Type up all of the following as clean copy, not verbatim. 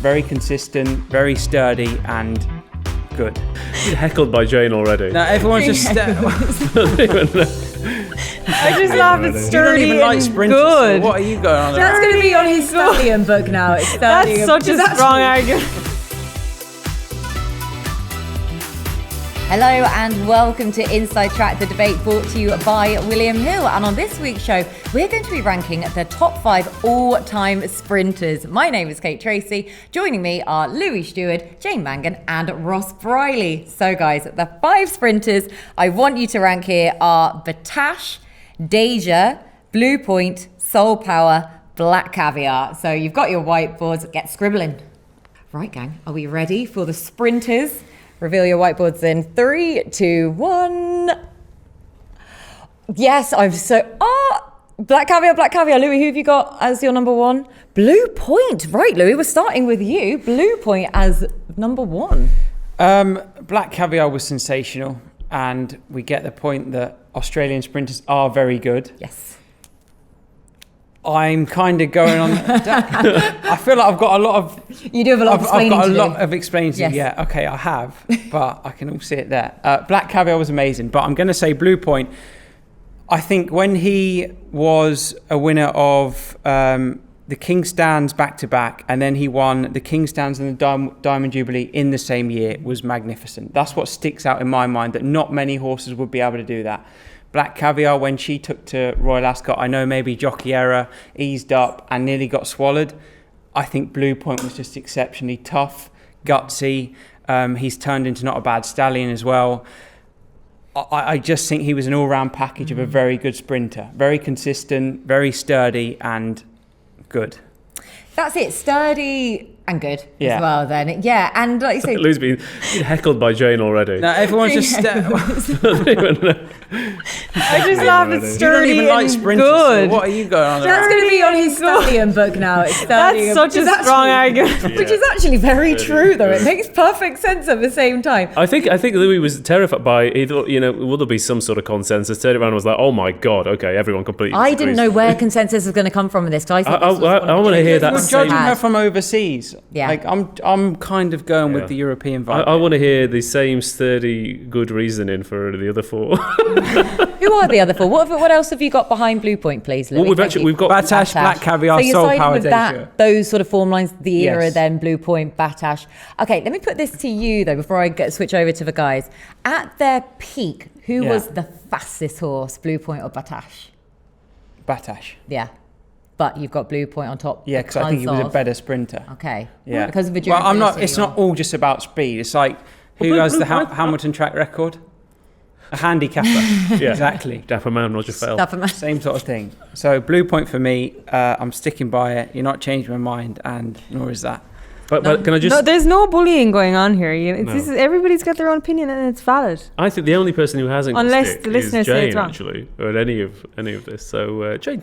Very consistent, very sturdy, and good. You're heckled by Jane already. Now everyone's just. I just laugh at sturdy you don't even like sprinters, good. So what are you going on That's about? going to be on his stallion book now. It's That's such a strong argument. Hello and welcome to Inside Track, the debate brought to you by William Hill. And on this week's show, we're going to be ranking the top 5 all-time sprinters. My name is Kate Tracy. Joining me are Louis Stewart, Jane Mangan and Ross Briley. So guys, the 5 sprinters I want you to rank here are Battaash, Dayjur, Blue Point, Sole Power, Black Caviar. So you've got your whiteboards, get scribbling. Right gang, are we ready for the sprinters? Reveal your whiteboards in 3, 2, 1. Yes, I'm so... Black Caviar. Louis, who have you got as your number 1? Blue Point. Right, Louis, we're starting with you. Blue Point as number 1. Black Caviar was sensational, and we get the point that Australian sprinters are very good. Yes. I'm kind of going on. I feel like I've got a lot of. You do have a lot of explaining I've got to a do. lot of explaining to do. Yes. Yeah, okay, I have, but I can all see it there. Black Caviar was amazing, but I'm going to say Blue Point. I think when he was a winner of the King Stands back-to-back, and then he won the King Stands and the Diamond Jubilee in the same year, was magnificent. That's what sticks out in my mind, that not many horses would be able to do that. Black Caviar, when she took to Royal Ascot, I know maybe jockey error, eased up and nearly got swallowed. I think Blue Point was just exceptionally tough, gutsy. He's turned into not a bad stallion as well. I just think he was an all-round package of a very good sprinter. Very consistent, very sturdy and good. That's it, sturdy and good Yeah. as well then. Yeah, and like you say... Lou's been heckled by Jane already. Now everyone's just... I just laugh at you sturdy don't even like and sprinters, good. so what are you going on That's about? going to be on his stallion book now. It's That's such a strong argument. Which is actually very true, though. It makes perfect sense at the same time. I think Louis was terrified by, he thought, will there be some sort of consensus? Turned around and was like, oh my God, okay, everyone completely I didn't disagrees. know where consensus was going to come from in this. I want to hear that. You're judging her from overseas. Yeah. Like I'm kind of going with the European vibe. I want to hear the same sturdy, good reasoning for the other 4. Who are the other 4? What else have you got behind Blue Point, please, Louis? Well, we've got Battaash, Black Caviar, So you're Sole siding Power, with Dayjur. those sort of form lines, the era Yes. then, Blue Point, Battaash. Okay, let me put this to you, though, before I switch over to the guys. At their peak, who Yeah. was the fastest horse, Blue Point or Battaash? Battaash. Yeah. But you've got Blue Point on top. Yeah, because I think he was a better sprinter. Okay. Yeah. Because of the Well, I'm not. durability It's not all just about speed. It's like who has the Hamilton track record? A handicapper. Yeah. Exactly. Dapper Man, Roger Fell. Same sort of thing. So Blue Point for me. I'm sticking by it. You're not changing my mind, and nor is that. But can I just... No, there's no bullying going on here. No. Everybody's got their own opinion and it's valid. I think the only person who hasn't got Unless stick the listeners is say Jane, it's wrong. actually, or any of this. So, Jane,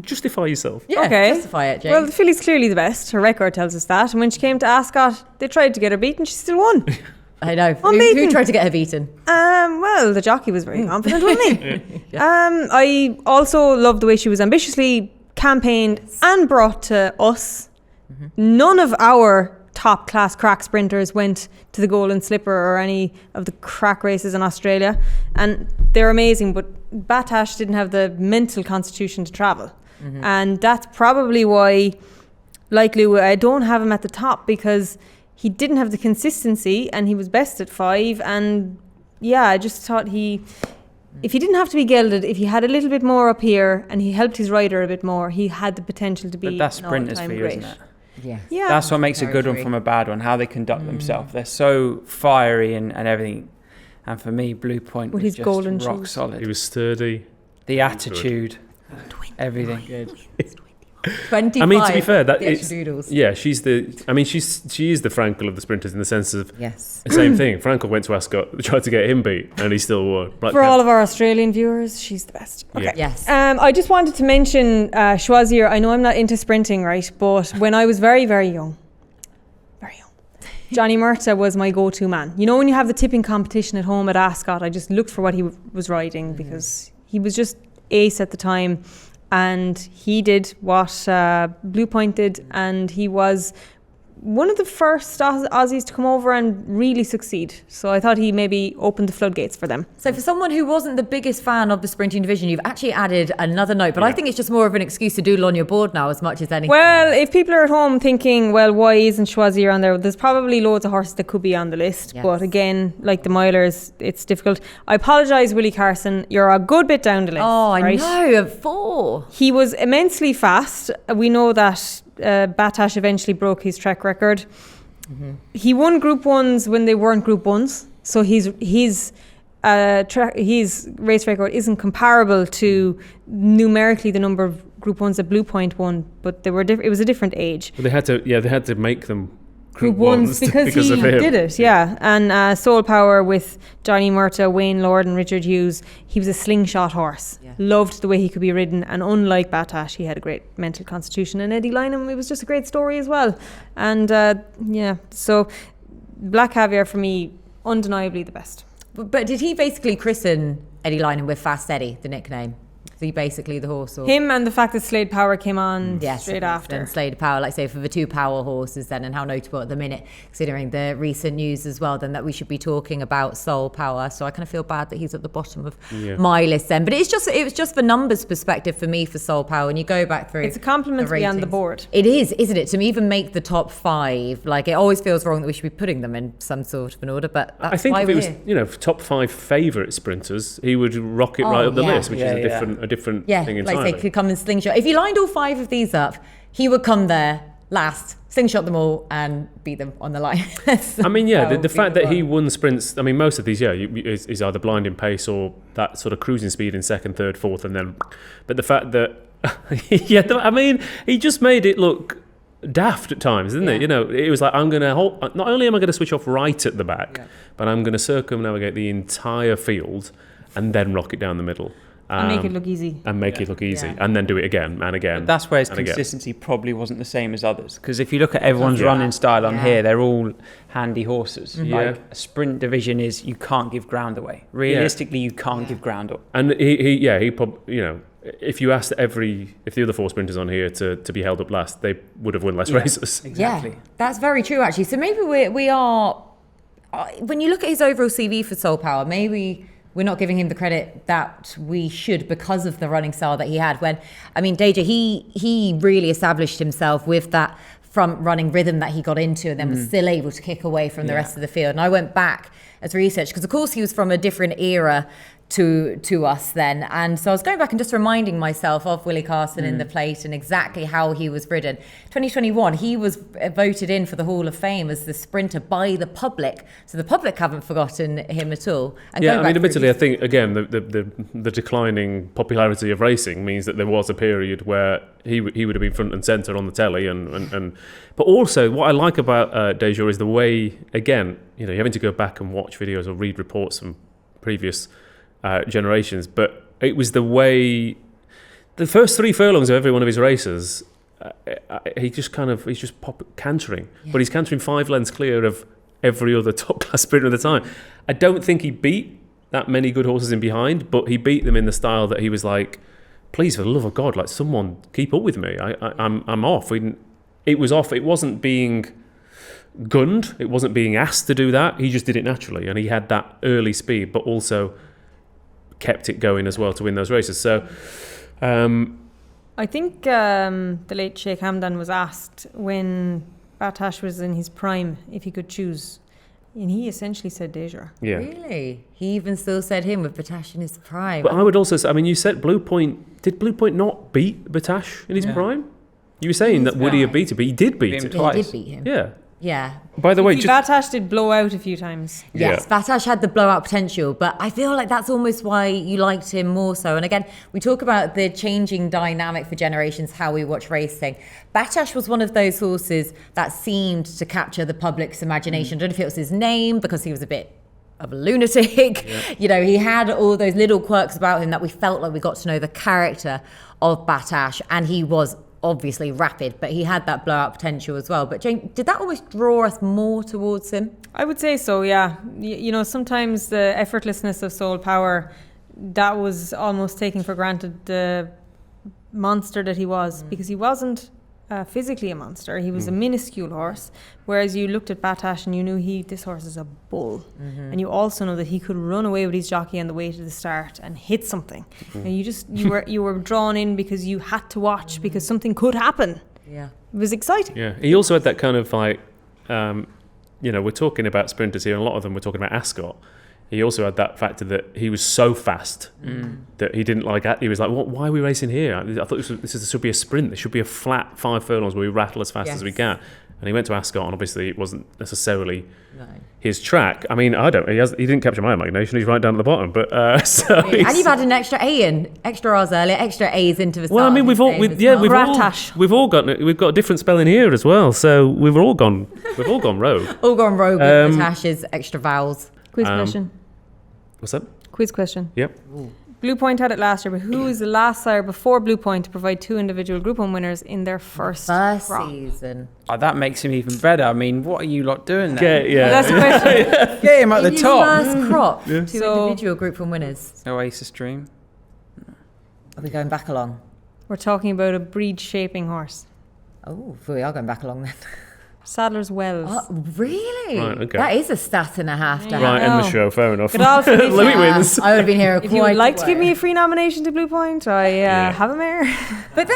justify yourself. Yeah, Okay. justify it, Jane. Well, the filly's clearly the best. Her record tells us that. And when she came to Ascot, they tried to get her beaten. She still won. I know. Unbeaten. Who tried to get her beaten? Well, the jockey was very confident, wasn't he? I also love the way she was ambitiously campaigned and brought to us. None of our top class crack sprinters went to the Golden Slipper or any of the crack races in Australia, and they're amazing, but Battaash didn't have the mental constitution to travel. And that's probably why, like Lou, I don't have him at the top, because he didn't have the consistency and he was best at 5. And yeah, I just thought if he didn't have to be gelded, if he had a little bit more up here and he helped his rider a bit more, he had the potential to be But that's an sprinters for all-time you, great. isn't it? Yeah. That's what makes a Very good one true. from a bad one. How they conduct themselves. They're so fiery and everything. And for me, Blue Point With was his just golden rock shoes. solid. He was sturdy. The attitude, everything. Good. 25. I mean, to be fair, that the is extra doodles. yeah. She is the Frankel of the sprinters in the sense of Yes. the same thing. Frankel went to Ascot, tried to get him beat, and he still won. For all of our Australian viewers, she's the best. Okay. Yeah. Yes. I just wanted to mention Choisir. I know I'm not into sprinting, right? But when I was very, very young, Johnny Murta was my go-to man. You know, when you have the tipping competition at home at Ascot, I just looked for what he was riding because he was just ace at the time. And he did what Blue Point did, and he was one of the first Aussies to come over and really succeed. So I thought he maybe opened the floodgates for them. So for someone who wasn't the biggest fan of the sprinting division, you've actually added another note. But I think it's just more of an excuse to doodle on your board now as much as anything. Well, if people are at home thinking, well, why isn't Choisir on there? There's probably loads of horses that could be on the list. Yes. But again, like the milers, it's difficult. I apologise, Willie Carson. You're a good bit down the list. Oh, I right? know, at 4. He was immensely fast. We know that Battaash eventually broke his track record. He won Group 1s when they weren't Group 1s. So his race record isn't comparable to numerically the number of Group 1s that Blue Point won, but they were it was a different age. Well, they had to make them Group 1s because he of him. did it, yeah. And Sole Power with Johnny Murtagh, Wayne Lord and Richard Hughes, he was a slingshot horse. Yeah. Loved the way he could be ridden, and unlike Battaash, he had a great mental constitution. And Eddie Lynham, it was just a great story as well. And so Black Caviar for me, undeniably the best. But did he basically christen Eddie Lynham with Fast Eddie, the nickname? Is he basically the horse? Or? Him and the fact that Slade Power came on Yes, straight after. And Slade Power, like say for the 2 power horses then, and how notable at the minute, considering the recent news as well, then that we should be talking about Sole Power. So I kind of feel bad that he's at the bottom of my list then. But it was just the numbers perspective for me for Sole Power. When you go back through, It's a compliment to be on the ratings. board. It is, isn't it? To even make the top 5, like it always feels wrong that we should be putting them in some sort of an order. But that's I think why if it was, here. top 5 favourite sprinters, he would rock it right up the yeah. list, which is a different thing entirely. Like say could come and slingshot. If you lined all 5 of these up, he would come there last, slingshot them all, and beat them on the line. I mean, the fact that he won sprints. I mean, most of these, is either blinding pace or that sort of cruising speed in 2nd, 3rd, 4th, and then. But the fact that, I mean, he just made it look daft at times, didn't it? It was like, I'm going to hold. Not only am I going to switch off right at the back, but I'm going to circumnavigate the entire field and then rock it down the middle. And make it look easy. And then do it again and again. But that's where his consistency probably wasn't the same as others. Because if you look at everyone's running style on here, they're all handy horses. Mm-hmm. Like a sprint division is, you can't give ground away. Realistically, you can't give ground up. And he probably, if you asked if the other 4 sprinters on here to be held up last, they would have won less races. Exactly. Yeah, that's very true actually. So maybe we are, when you look at his overall CV for Sole Power, maybe we're not giving him the credit that we should because of the running style that he had. When, I mean, Dayjur, he really established himself with that front running rhythm that he got into and then was still able to kick away from the rest of the field. And I went back as research because, of course, he was from a different era to us then. And so I was going back and just reminding myself of Willie Carson in the plate and exactly how he was ridden. 2021, he was voted in for the Hall of Fame as the sprinter by the public. So the public haven't forgotten him at all. And I mean, admittedly, I think, again, the declining popularity of racing means that there was a period where he would have been front and centre on the telly. But also, what I like about Dayjur is the way, again, you're having to go back and watch videos or read reports from previous generations, but it was the way the first 3 furlongs of every one of his races, he's just cantering, but he's cantering 5 lengths clear of every other top class sprinter at the time. I don't think he beat that many good horses in behind, but he beat them in the style that he was like, please, for the love of God, like someone keep up with me. I'm off. It was off. It wasn't being gunned. It wasn't being asked to do that. He just did it naturally, and he had that early speed, but also kept it going as well to win those races. So I think the late Sheikh Hamdan was asked when Battaash was in his prime if he could choose, and he essentially said Dayjur. Yeah. Really? He even still said him with Battaash in his prime. But I would also say, I mean, you said Blue Point. Did Blue Point not beat Battaash in his prime? You were saying that would he have beat him, but he did beat him. twice. He did beat him. Yeah. Yeah. By the way, Battaash did blow out a few times. Yes, Yeah. Battaash had the blowout potential, but I feel like that's almost why you liked him more so. And again, we talk about the changing dynamic for generations, how we watch racing. Battaash was one of those horses that seemed to capture the public's imagination. I don't know if it was his name, because he was a bit of a lunatic. Yeah. He had all those little quirks about him that we felt like we got to know the character of Battaash, and he was obviously rapid, but he had that blowout potential as well. But Jane, did that almost draw us more towards him? I would say so, yeah. Sometimes the effortlessness of Sole Power, that was almost taken for granted, the monster that he was, because he wasn't physically a monster. He was a minuscule horse, whereas you looked at Battaash and you knew this horse is a bull. And you also know that he could run away with his jockey on the way to the start and hit something. And you were drawn in because you had to watch because something could happen. Yeah. It was exciting. Yeah, he also had that kind of like, we're talking about sprinters here, and a lot of them we're talking about Ascot. He also had that factor that he was so fast that he didn't like. He was like, "What? Why are we racing here? I thought this should be a sprint. This should be a flat 5 furlongs where we rattle as fast as we can." And he went to Ascot, and obviously it wasn't necessarily his track. I mean, he didn't capture my imagination. He's right down at the bottom. But and you've had an extra A in, extra R's earlier, extra A's into the start. Well, I mean, we've got a different spelling here as well. So we've all gone rogue. All gone rogue with Battaash's extra vowels. Quiz question. What's that? Quiz question. Yep. Blue Point had it last year, but who was the last sire before Blue Point to provide 2 individual Group 1 winners in their first crop? season? Oh, that makes him even better. I mean, what are you lot doing there? That's the question. Get him at the In top. First crop, 2 So- individual Group 1 winners. Oasis Dream. Are we going back along? We're talking about a breed-shaping horse. Oh, we are going back along then. Sadler's Wells. Oh, really? Right, okay. That is a stat and a half to Right, have. end the show. Fair enough. Good all for me. Louis wins. I would have been here If you would like to give me a free nomination to Blue Point, I have a mare. But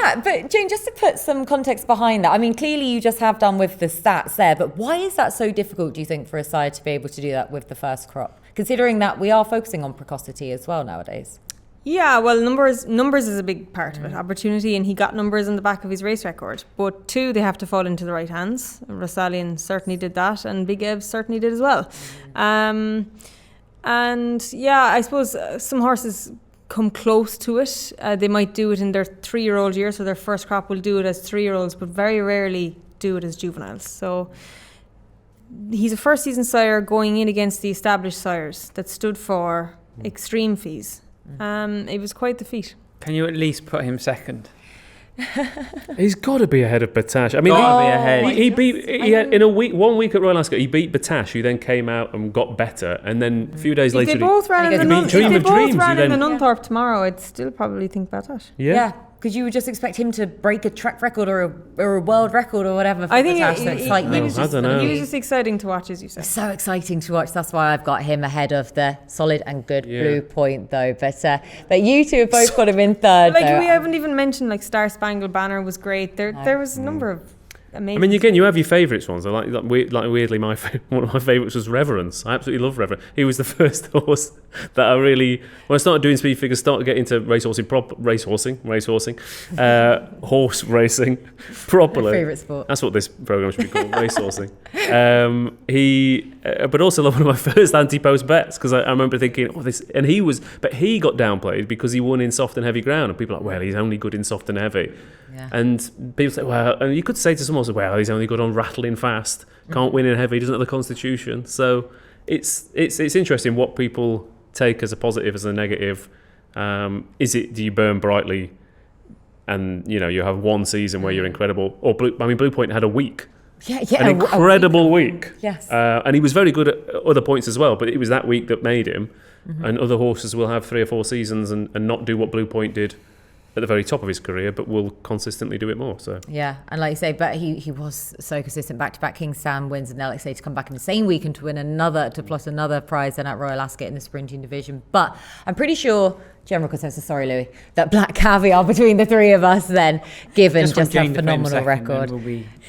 Jane, just to put some context behind that, I mean, clearly you just have done with the stats there, but why is that so difficult, do you think, for a side to be able to do that with the first crop? Considering that we are focusing on precocity as well nowadays. Yeah, well, numbers is a big part of it. Opportunity, and he got numbers on the back of his race record. But 2, they have to fall into the right hands. Rosalian certainly did that, and Big Ev certainly did as well. And yeah, I suppose some horses come close to it. They might do it in their 3-year-old year, so their first crop will do it as 3-year-olds, but very rarely do it as juveniles. So he's a first season sire going in against the established sires that stood for extreme fees. It was quite the feat. Can you at least put him second? He's got to be ahead of Battaash. I mean, Gotta be ahead. he had in 1 week at Royal Ascot, he beat Battaash, who then came out and got better, and then a few days If later, they both ran in the then- Nunthorpe tomorrow, I'd still probably think Battaash. yeah. Because you would just expect him to break a track record or a world record or whatever. For I think Battaash, so it's like, he was I don't know. he was just exciting to watch, as you said. so exciting to watch. That's why I've got him ahead of the solid and good Yeah. Blue Point, though. But you two have both got him in third. Like though. we haven't even mentioned, like Star Spangled Banner was great. There was a number of amazing. I mean, again, you have your favourites ones. Weirdly, one of my favourites was Reverence. I absolutely love Reverence. He was the first horse that I really, when I started doing speed figures, started getting into horse racing properly. Favourite sport. That's what this programme should be called, racehorsing. But also one of my first anti-post bets, because I remember thinking, he got downplayed because he won in soft and heavy ground, and people are like, well, he's only good in soft and heavy. Yeah. And people say, well, and you could say to someone, well, he's only good on rattling fast, can't win in heavy, doesn't have the constitution. So it's interesting what people take as a positive, as a negative. Do you burn brightly and you have one season where you're incredible, or Blue Point had a week. An incredible week. Yes. And he was very good at other points as well, but it was that week that made him. And other horses will have 3 or 4 seasons and not do what Blue Point did at the very top of his career, but will consistently do it more. So yeah, and like you say, but he was so consistent, back-to-back Kingstown wins, and LXA to come back in the same week and to win plus another prize then at Royal Ascot in the sprinting division. But I'm pretty sure, general consensus, sorry Louis, that Black Caviar between the 3 of us then, given just a phenomenal record.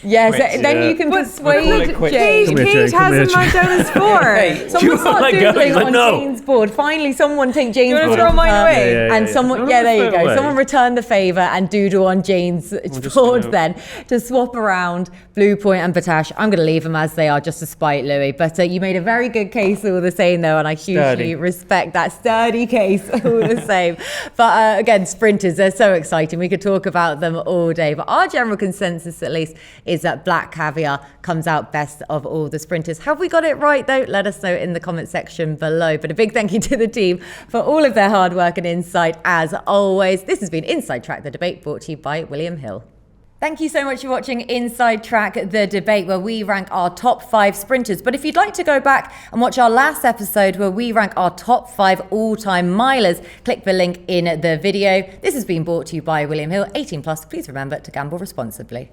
Then you can persuade Jane. Kate has him marked out as 4. Someone start doodling on Jane's board. Finally, someone take Jane's board. You want to throw mine away? And someone, there you go. Someone return the favour and doodle on Jane's board then to swap around Blue Point and Battaash. I'm going to leave them as they are just to spite Louis. But you made a very good case all the same, though, and I hugely respect that sturdy case all the same. But again, sprinters, they're so exciting. We could talk about them all day. But our general consensus, at least, is that Black Caviar comes out best of all the sprinters. Have we got it right, though? Let us know in the comment section below. But a big thank you to the team for all of their hard work and insight, as always. This has been Inside Track the Debate, brought to you by William Hill. Thank you so much for watching Inside Track the Debate, where we rank our top 5 sprinters. But if you'd like to go back and watch our last episode where we rank our top 5 all-time milers, click the link in the video. This has been brought to you by William Hill. 18+, please remember to gamble responsibly.